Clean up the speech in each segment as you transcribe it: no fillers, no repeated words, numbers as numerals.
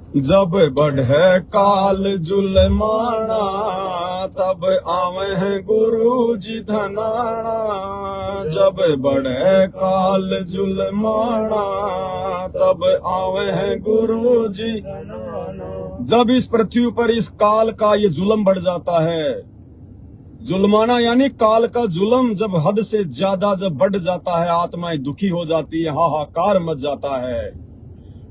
जब बढ़े काल जुलमाना, तब आवे हैं गुरु जी धनाना। जब बढ़े काल जुलमाना, तब आवे हैं गुरु जी धनाना। जब इस पृथ्वी पर इस काल का ये जुल्म बढ़ जाता है, जुल्माना यानी काल का जुल्म जब हद से ज्यादा जब बढ़ जाता है, आत्माएं दुखी हो जाती है, हाहाकार मच जाता है,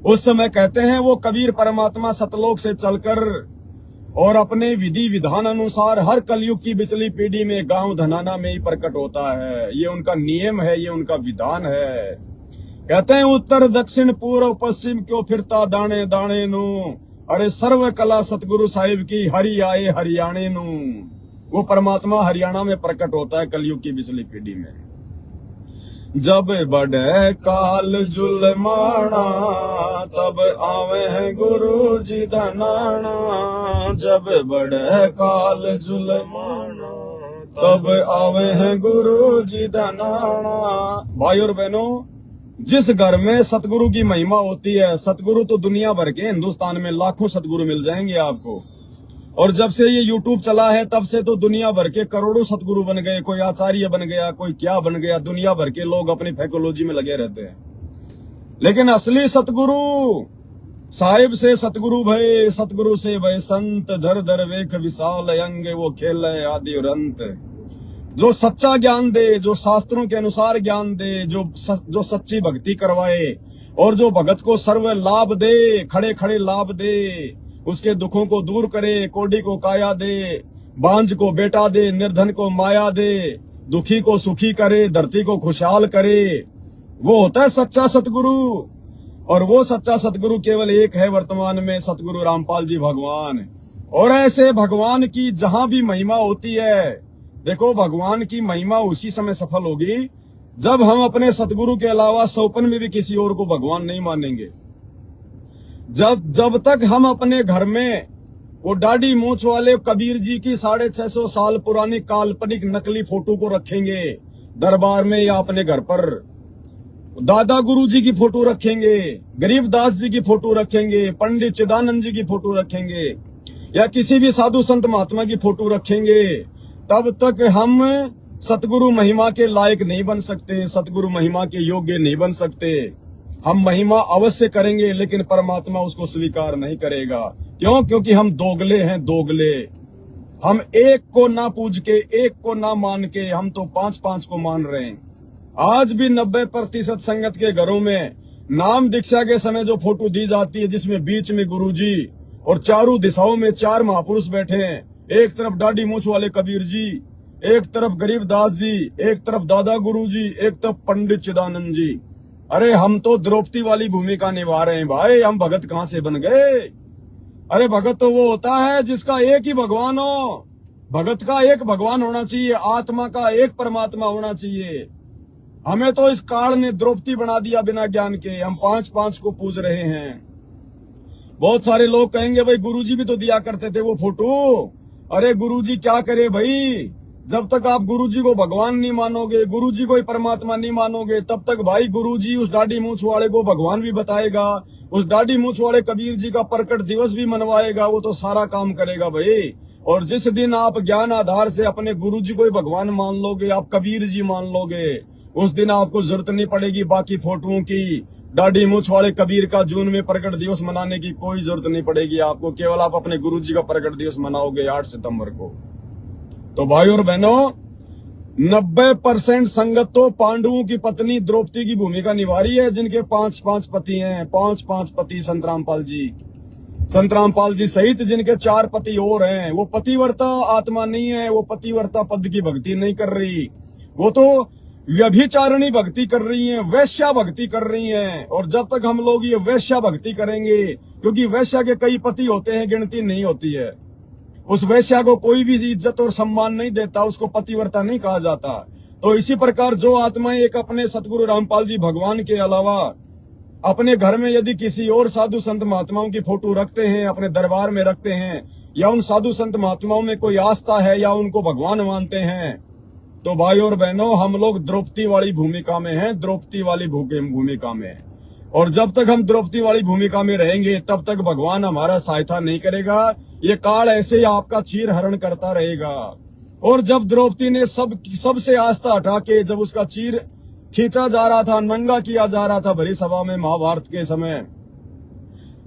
उस समय कहते हैं वो कबीर परमात्मा सतलोक से चलकर और अपने विधि विधान अनुसार हर कलयुग की बिचली पीढ़ी में गांव धनाना में ही प्रकट होता है। ये उनका नियम है, ये उनका विधान है। कहते हैं उत्तर दक्षिण पूर्व पश्चिम क्यों फिरता दाने दाने नू, अरे सर्व कला सतगुरु साहिब की हरि आए हरियाणे नू। वो परमात्मा हरियाणा में प्रकट होता है कलयुग की बिचली पीढ़ी में। जब बढ़े काल जुलमाना, तब आवे हैं गुरु जी धनाना। जब बढ़े काल जुलमाना, तब आवे हैं गुरु जी धनाना। भाई और बहनों, जिस घर में सतगुरु की महिमा होती है, सतगुरु तो दुनिया भर के, हिंदुस्तान में लाखों सतगुरु मिल जाएंगे आपको। और जब से ये YouTube चला है तब से तो दुनिया भर के करोड़ों सतगुरु बन गए। कोई आचार्य बन गया, कोई क्या बन गया, दुनिया भर के लोग अपनी फैकोलॉजी में लगे रहते हैं। लेकिन असली सतगुरु साहिब से सतगुरु भय, सतगुरु से भय संत, धर धर वेख विशाल अंग, वो खेल आदि और अंत। जो सच्चा ज्ञान दे, जो शास्त्रों के अनुसार ज्ञान दे, जो सच्ची भक्ति करवाए और जो भगत को सर्व लाभ दे, खड़े खड़े लाभ दे, उसके दुखों को दूर करे, कोडी को काया दे, बांझ को बेटा दे, निर्धन को माया दे, दुखी को सुखी करे, धरती को खुशहाल करे, वो होता है सच्चा सतगुरु। और वो सच्चा सतगुरु केवल एक है वर्तमान में, सतगुरु रामपाल जी भगवान। और ऐसे भगवान की जहां भी महिमा होती है, देखो भगवान की महिमा उसी समय सफल होगी जब हम अपने सतगुरु के अलावा सौपन में भी किसी और को भगवान नहीं मानेंगे। जब तक हम अपने घर में वो दाढ़ी मूंछ वाले कबीर जी की 650 साल पुरानी काल्पनिक नकली फोटो को रखेंगे दरबार में या अपने घर पर, दादा गुरु जी की फोटो रखेंगे, गरीबदास जी की फोटो रखेंगे, पंडित चिदानंद जी की फोटो रखेंगे, या किसी भी साधु संत महात्मा की फोटो रखेंगे, तब तक हम सतगुरु महिमा के लायक नहीं बन सकते, सतगुरु महिमा के योग्य नहीं बन सकते। हम महिमा अवश्य करेंगे लेकिन परमात्मा उसको स्वीकार नहीं करेगा। क्यों? क्योंकि हम दोगले हैं, दोगले। हम एक को ना पूज के, एक को ना मान के, हम तो 5-5 को मान रहे हैं। आज भी 90% संगत के घरों में नाम दीक्षा के समय जो फोटो दी जाती है, जिसमें बीच में गुरुजी और चारों दिशाओं में 4 महापुरुष बैठे हैं, एक तरफ दाढ़ी मूंछ वाले कबीर जी, एक तरफ गरीबदास जी, एक तरफ दादा गुरु जी, एक तरफ पंडित चिदानंद जी। अरे हम तो द्रौपदी वाली भूमिका निभा रहे हैं भाई, हम भगत कहां से बन गए? अरे भगत तो वो होता है जिसका एक ही भगवान हो। भगत का एक भगवान होना चाहिए, आत्मा का एक परमात्मा होना चाहिए। हमें तो इस काल ने द्रौपदी बना दिया बिना ज्ञान के। हम 5-5 को पूज रहे हैं। बहुत सारे लोग कहेंगे भाई गुरुजी भी तो दिया करते थे वो फोटो। अरे गुरुजी क्या करे भाई, जब तक आप गुरुजी को भगवान नहीं मानोगे, गुरुजी को ही परमात्मा नहीं मानोगे, तब तक भाई गुरुजी उस दाढ़ी मूंछ वाले को भगवान भी बताएगा, उस दाढ़ी मूंछ वाले कबीर जी का प्रकट दिवस भी मनवाएगा, वो तो सारा काम करेगा भाई। और जिस दिन आप ज्ञान आधार से अपने गुरुजी को ही भगवान मान लोगे, आप कबीर जी मान लोगे, उस दिन आपको जरूरत नहीं पड़ेगी बाकी फोटोओं की। दाढ़ी मूंछ वाले कबीर का जून में प्रकट दिवस मनाने की कोई जरूरत नहीं पड़ेगी आपको। केवल आप अपने गुरुजी का प्रकट दिवस मनाओगे 8 सितंबर को। तो भाई और बहनों, 90% संगत तो पांडवों की पत्नी द्रौपदी की भूमिका निभा रही है, जिनके 5-5 पति हैं। 5-5 पति संत रामपाल जी सहित जिनके 4 पति और हैं। वो पतिव्रता आत्मा नहीं है, वो पतिव्रता पद की भक्ति नहीं कर रही, वो तो व्यभिचारिणी भक्ति कर रही हैं, वैश्या भक्ति कर रही हैं। और जब तक हम लोग ये वैश्या भक्ति करेंगे, क्योंकि वैश्या के कई पति होते हैं, गिनती नहीं होती है, उस वैश्या को कोई भी इज्जत और सम्मान नहीं देता, उसको पतिव्रता नहीं कहा जाता। तो इसी प्रकार जो आत्माएं एक अपने सतगुरु रामपाल जी भगवान के अलावा अपने घर में यदि किसी और साधु संत महात्माओं की फोटो रखते हैं, अपने दरबार में रखते हैं, या उन साधु संत महात्माओं में कोई आस्था है या उनको भगवान मानते हैं, तो भाई और बहनों हम लोग द्रौपदी वाली भूमिका में हैं, द्रौपदी वाली भूमिका में। और जब तक हम द्रौपदी वाली भूमिका में रहेंगे तब तक भगवान हमारा सहायता नहीं करेगा। ये काल ऐसे ही आपका चीर हरण करता रहेगा। और जब द्रौपदी ने सबसे आस्था हटा के जब उसका चीर खींचा जा रहा था, नंगा किया जा रहा था भरी सभा में महाभारत के समय,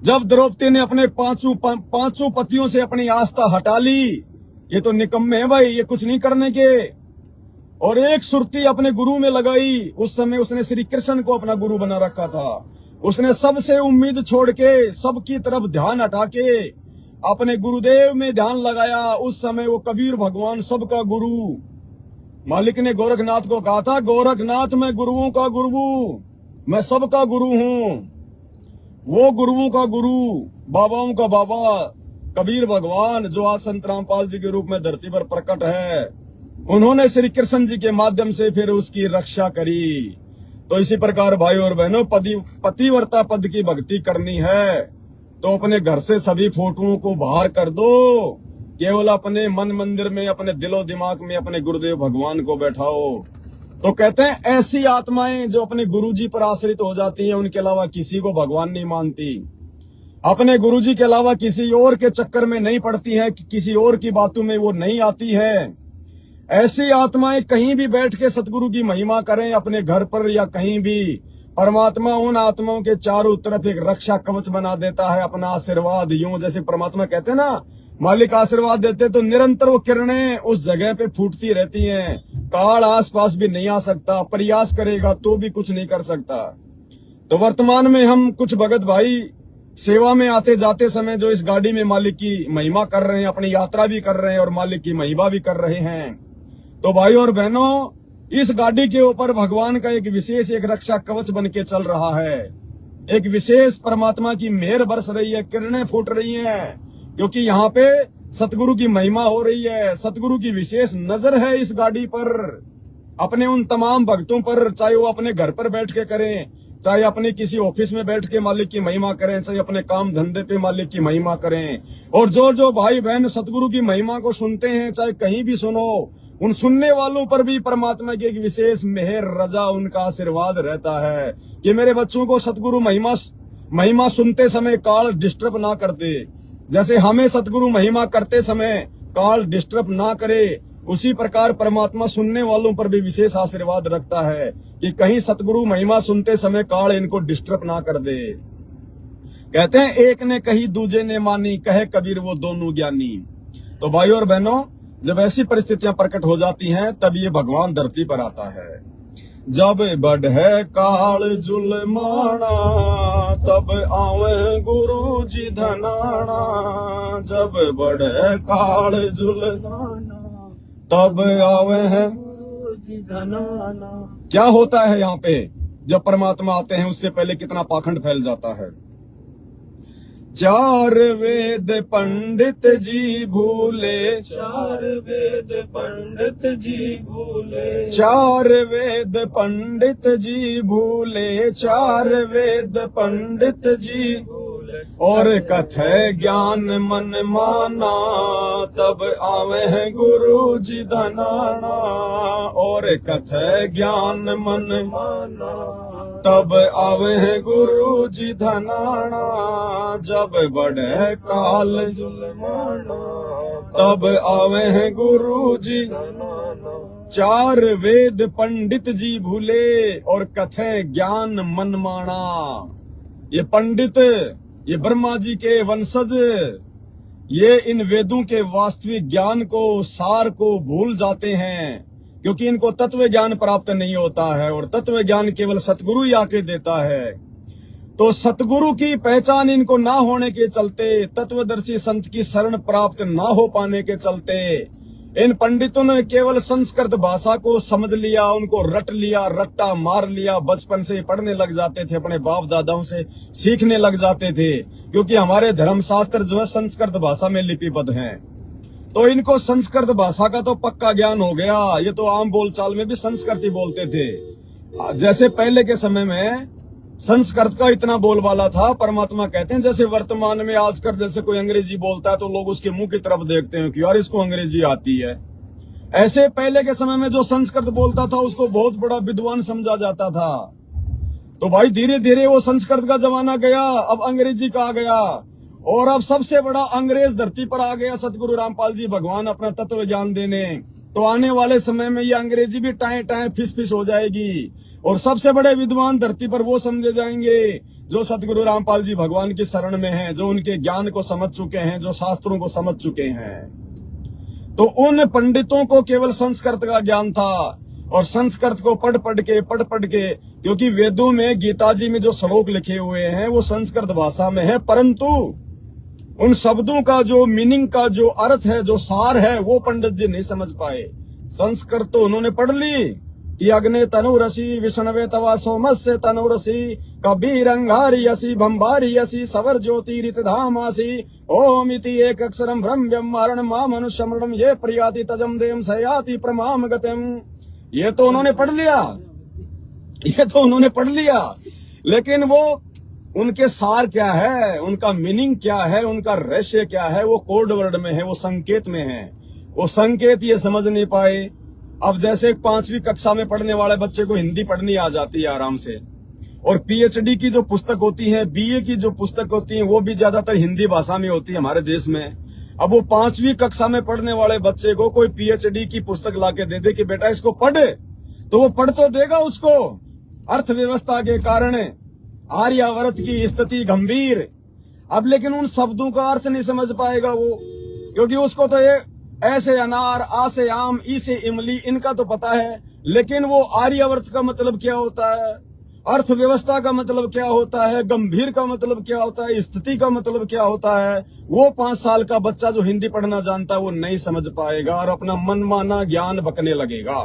जब द्रौपदी ने अपने पांचों पतियों से अपनी आस्था हटा ली, ये तो निकम्मे है भाई, ये कुछ नहीं करने के, और एक सुरती अपने गुरु में लगाई। उस समय उसने श्री कृष्ण को अपना गुरु बना रखा था। उसने सबसे उम्मीद छोड़ के सबकी तरफ ध्यान हटा के अपने गुरुदेव में ध्यान लगाया। उस समय वो कबीर भगवान सबका गुरु, मालिक ने गोरखनाथ को कहा था, गोरखनाथ मैं गुरुओं का गुरु, मैं सबका गुरु हूं। वो गुरुओं का गुरु, बाबाओं का बाबा कबीर भगवान, जो आज संत रामपाल जी के रूप में धरती पर प्रकट है, उन्होंने श्री कृष्ण जी के माध्यम से फिर उसकी रक्षा करी। तो इसी प्रकार भाई और बहनों, पतिव्रता पद की भक्ति करनी है तो अपने घर से सभी फोटोओं को बाहर कर दो, केवल अपने मन मंदिर में, अपने दिलो दिमाग में अपने गुरुदेव भगवान को बैठाओ। तो कहते हैं ऐसी आत्माएं जो अपने गुरुजी पर आश्रित हो जाती हैं, उनके अलावा किसी को भगवान नहीं मानती, अपने गुरुजी के अलावा किसी और के चक्कर में नहीं पड़ती है, किसी और की बातों में वो नहीं आती है। ऐसी आत्माएं कहीं भी बैठ के सतगुरु की महिमा करें, अपने घर पर या कहीं भी, परमात्मा उन आत्माओं के चारों तरफ एक रक्षा कवच बना देता है, अपना आशीर्वाद। यूं जैसे परमात्मा कहते हैं ना, मालिक आशीर्वाद देते तो निरंतर वो किरणें उस जगह पे फूटती रहती हैं। काल आसपास भी नहीं आ सकता, प्रयास करेगा तो भी कुछ नहीं कर सकता। तो वर्तमान में हम कुछ भगत भाई सेवा में आते जाते समय जो इस गाड़ी में मालिक की महिमा कर रहे हैं, अपनी यात्रा भी कर रहे हैं और मालिक की महिमा भी कर रहे हैं। तो भाई और बहनों, इस गाड़ी के ऊपर भगवान का एक विशेष एक रक्षा कवच बन के चल रहा है। एक विशेष परमात्मा की मेहर बरस रही है, किरणें फूट रही हैं, क्योंकि यहाँ पे सतगुरु की महिमा हो रही है। सतगुरु की विशेष नजर है इस गाड़ी पर, अपने उन तमाम भक्तों पर, चाहे वो अपने घर पर बैठ के करें, चाहे अपने किसी ऑफिस में बैठ के मालिक की महिमा करें, चाहे अपने काम धंधे पे मालिक की महिमा करें। और जो भाई बहन सतगुरु की महिमा को सुनते हैं, चाहे कहीं भी सुनो, उन सुनने वालों पर भी परमात्मा की एक विशेष मेहर रजा, उनका आशीर्वाद रहता है कि मेरे बच्चों को सतगुरु महिमा सुनते समय काल डिस्टर्ब ना कर दे। जैसे हमें सतगुरु महिमा करते समय काल डिस्टर्ब ना करे, उसी प्रकार परमात्मा सुनने वालों पर भी विशेष आशीर्वाद रखता है कि कहीं सतगुरु महिमा सुनते समय काल इनको डिस्टर्ब ना कर दे। कहते हैं एक ने कही दूजे ने मानी, कहे कबीर वो दोनों ज्ञानी। तो भाई और बहनों, जब ऐसी परिस्थितियां प्रकट हो जाती हैं तब ये भगवान धरती पर आता है। जब बढ़े काल जुलमाना, तब आवे गुरु जी धनाना। जब बढ़े काल जुलमाना, तब आवे हैं गुरु जी धनाना। क्या होता है यहाँ पे जब परमात्मा आते हैं? उससे पहले कितना पाखंड फैल जाता है। चार वेद पंडित जी भूले, चार वेद पंडित जी भूले, चार वेद पंडित जी भूले, चार वेद पंडित जी भूले, और कथे ज्ञान मन माना, तब आवे हैं गुरु जी धनाना। और कथे ज्ञान मन माना, तब आवे हैं गुरु जी धनाना। जब बढ़े काल जुलमाना, तब आवे हैं गुरु जी धनाना। चार वेद पंडित जी भूले, और कथे ज्ञान मन माना। ये पंडित, ये ब्रह्मा जी के वंशज, ये इन वेदों के वास्तविक ज्ञान को, सार को भूल जाते हैं, क्योंकि इनको तत्व ज्ञान प्राप्त नहीं होता है, और तत्व ज्ञान केवल सतगुरु ही आके देता है। तो सतगुरु की पहचान इनको ना होने के चलते, तत्वदर्शी संत की शरण प्राप्त ना हो पाने के चलते, इन पंडितों ने केवल संस्कृत भाषा को समझ लिया, उनको रट लिया, रट्टा मार लिया। बचपन से पढ़ने लग जाते थे, अपने बाप दादाओं से सीखने लग जाते थे, क्योंकि हमारे धर्मशास्त्र जो है संस्कृत भाषा में लिपिबद्ध हैं। तो इनको संस्कृत भाषा का तो पक्का ज्ञान हो गया। ये तो आम बोलचाल में भी संस्कृत ही बोलते थे। जैसे पहले के समय में संस्कृत का इतना बोलबाला था, परमात्मा कहते हैं जैसे वर्तमान में आजकल जैसे कोई अंग्रेजी बोलता है तो लोग उसके मुंह की तरफ देखते हैं कि यार इसको अंग्रेजी आती है। ऐसे पहले के समय में जो संस्कृत बोलता था उसको बहुत बड़ा विद्वान समझा जाता था। तो भाई धीरे धीरे वो संस्कृत का जमाना गया, अब अंग्रेजी का आ गया, और अब सबसे बड़ा अंग्रेज धरती पर आ गया सतगुरु रामपाल जी भगवान अपना तत्व ज्ञान देने। तो आने वाले समय में ये अंग्रेजी भी टाए टाए फिस फिस हो जाएगी, और सबसे बड़े विद्वान धरती पर वो समझे जाएंगे जो सतगुरु रामपाल जी भगवान की शरण में हैं, जो उनके ज्ञान को समझ चुके हैं, जो शास्त्रों को समझ चुके हैं। तो उन पंडितों को केवल संस्कृत का ज्ञान था, और संस्कृत को पढ़ पढ़ के, क्योंकि वेदों में गीता जी में जो श्लोक लिखे हुए हैं वो संस्कृत भाषा में है, परंतु उन शब्दों का जो मीनिंग का जो अर्थ है, जो सार है, वो पंडित जी नहीं समझ पाए। संस्कृत तो उन्होंने पढ़ ली कि अग्नि तनुरसी विष्णवे तवा सोमस्य तनुरसी कबीर अंगारी यसी भंबारी यसी सवर ज्योति रित धामासी ओम इति एक अक्षरम ब्रह्म मारण मा मनुष्यमरणम ये प्रियाति तजम देम सयाति प्रमाम गतम। ये तो उन्होंने पढ़ लिया, लेकिन वो उनके सार क्या है, उनका मीनिंग क्या है, उनका रहस्य क्या है, वो कोड वर्ड में है, वो संकेत में है। वो संकेत ये समझ नहीं पाए। अब जैसे 5वीं कक्षा में पढ़ने वाले बच्चे को हिंदी पढ़नी आ जाती है आराम से, और पीएचडी की जो पुस्तक होती है, बीए की जो पुस्तक होती है, वो भी ज्यादातर हिंदी भाषा में होती है हमारे देश में। अब वो 5वीं कक्षा में पढ़ने वाले बच्चे को कोई पीएचडी की पुस्तक लाके दे दे कि बेटा इसको पढ़, तो वो पढ़ तो देगा उसको। अर्थव्यवस्था के कारण आर्यावर्त की स्थिति गंभीर, अब लेकिन उन शब्दों का अर्थ नहीं समझ पाएगा वो, क्योंकि उसको तो ये ऐसे अनार, आ से आम, ई से इमली, इनका तो पता है, लेकिन वो आर्यावर्त का मतलब क्या होता है, अर्थव्यवस्था का मतलब क्या होता है, गंभीर का मतलब क्या होता है, स्थिति का मतलब क्या होता है, वो 5 साल का बच्चा जो हिंदी पढ़ना जानता है वो नहीं समझ पाएगा, और अपना मनमाना ज्ञान बकने लगेगा।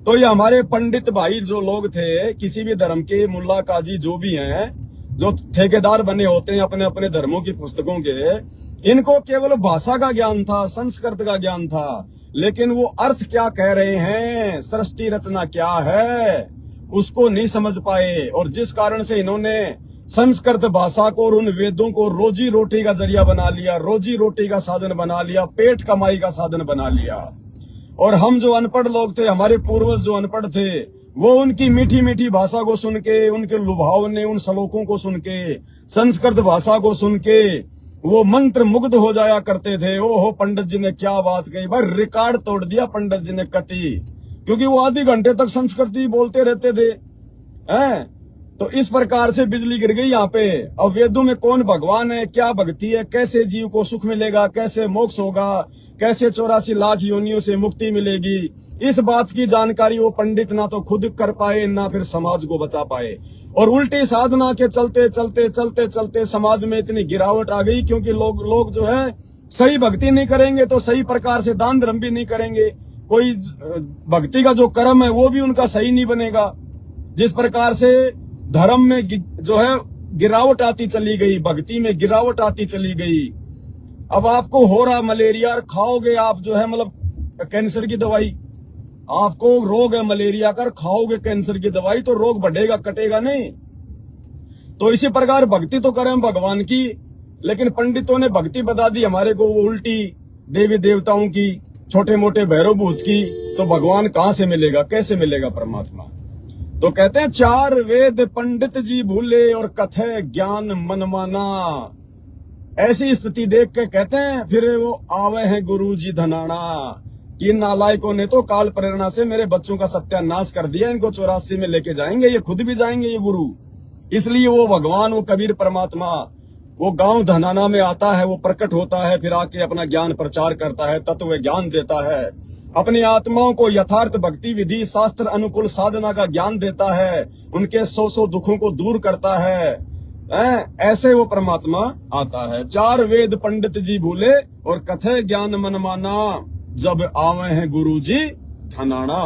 तो ये हमारे पंडित भाई जो लोग थे, किसी भी धर्म के मुल्ला काजी जो भी हैं, जो ठेकेदार बने होते हैं अपने अपने धर्मों की पुस्तकों के, इनको केवल भाषा का ज्ञान था, संस्कृत का ज्ञान था, लेकिन वो अर्थ क्या कह रहे हैं, सृष्टि रचना क्या है, उसको नहीं समझ पाए। और जिस कारण से इन्होंने संस्कृत भाषा को और उन वेदों को रोजी रोटी का जरिया बना लिया, रोजी रोटी का साधन बना लिया, पेट कमाई का साधन बना लिया। और हम जो अनपढ़ लोग थे, हमारे पूर्वज जो अनपढ़ थे, वो उनकी मीठी मीठी भाषा को सुन के, उनके लुभावने उन श्लोकों को सुन के, संस्कृत भाषा को सुन के वो मंत्र मुग्ध हो जाया करते थे। ओहो पंडित जी ने क्या बात कही, भाई रिकॉर्ड तोड़ दिया पंडित जी ने कति, क्योंकि वो आधे घंटे तक संस्कृति बोलते रहते थे, हैं। तो इस प्रकार से बिजली गिर गई यहाँ पे। अब वेदों में कौन भगवान है, क्या भक्ति है, कैसे जीव को सुख मिलेगा, कैसे मोक्ष होगा, कैसे 84 लाख योनियों से मुक्ति मिलेगी, इस बात की जानकारी वो पंडित ना तो खुद कर पाए, ना फिर समाज को बचा पाए। और उल्टी साधना के चलते समाज में इतनी गिरावट आ गई, क्योंकि लोग जो है सही भक्ति नहीं करेंगे तो सही प्रकार से दान धर्म भी नहीं करेंगे, कोई भक्ति का जो कर्म है वो भी उनका सही नहीं बनेगा। जिस प्रकार से धर्म में जो है गिरावट आती चली गई, भक्ति में गिरावट आती चली गई। अब आपको हो रहा मलेरिया, खाओगे आप जो है मतलब कैंसर की दवाई, आपको रोग है मलेरिया का, खाओगे कैंसर की दवाई तो रोग बढ़ेगा, कटेगा नहीं। तो इसी प्रकार भक्ति तो करें भगवान की, लेकिन पंडितों ने भक्ति बता दी हमारे को वो उल्टी देवी देवताओं की, छोटे मोटे भैरव भूत की। तो भगवान कहां से मिलेगा, कैसे मिलेगा परमात्मा। तो कहते हैं 4 वेद पंडित जी भूले और कथे ज्ञान मनमाना। ऐसी स्थिति देख के कहते हैं फिर वो आवे हैं गुरु जी धनाना, कि नालायकों ने तो काल प्रेरणा से मेरे बच्चों का सत्यानाश कर दिया, इनको 84 में लेके जाएंगे, ये खुद भी जाएंगे ये गुरु। इसलिए वो भगवान, वो कबीर परमात्मा वो गांव धनाना में आता है, वो प्रकट होता है, फिर आके अपना ज्ञान प्रचार करता है, तत्व ज्ञान देता है, अपनी आत्माओं को यथार्थ भक्ति विधि शास्त्र अनुकूल साधना का ज्ञान देता है, उनके 100 दुखों को दूर करता है। ऐसे वो परमात्मा आता है। 4 वेद पंडित जी भूले और कथे ज्ञान मनमाना, जब आवे हैं गुरु जी धनाना।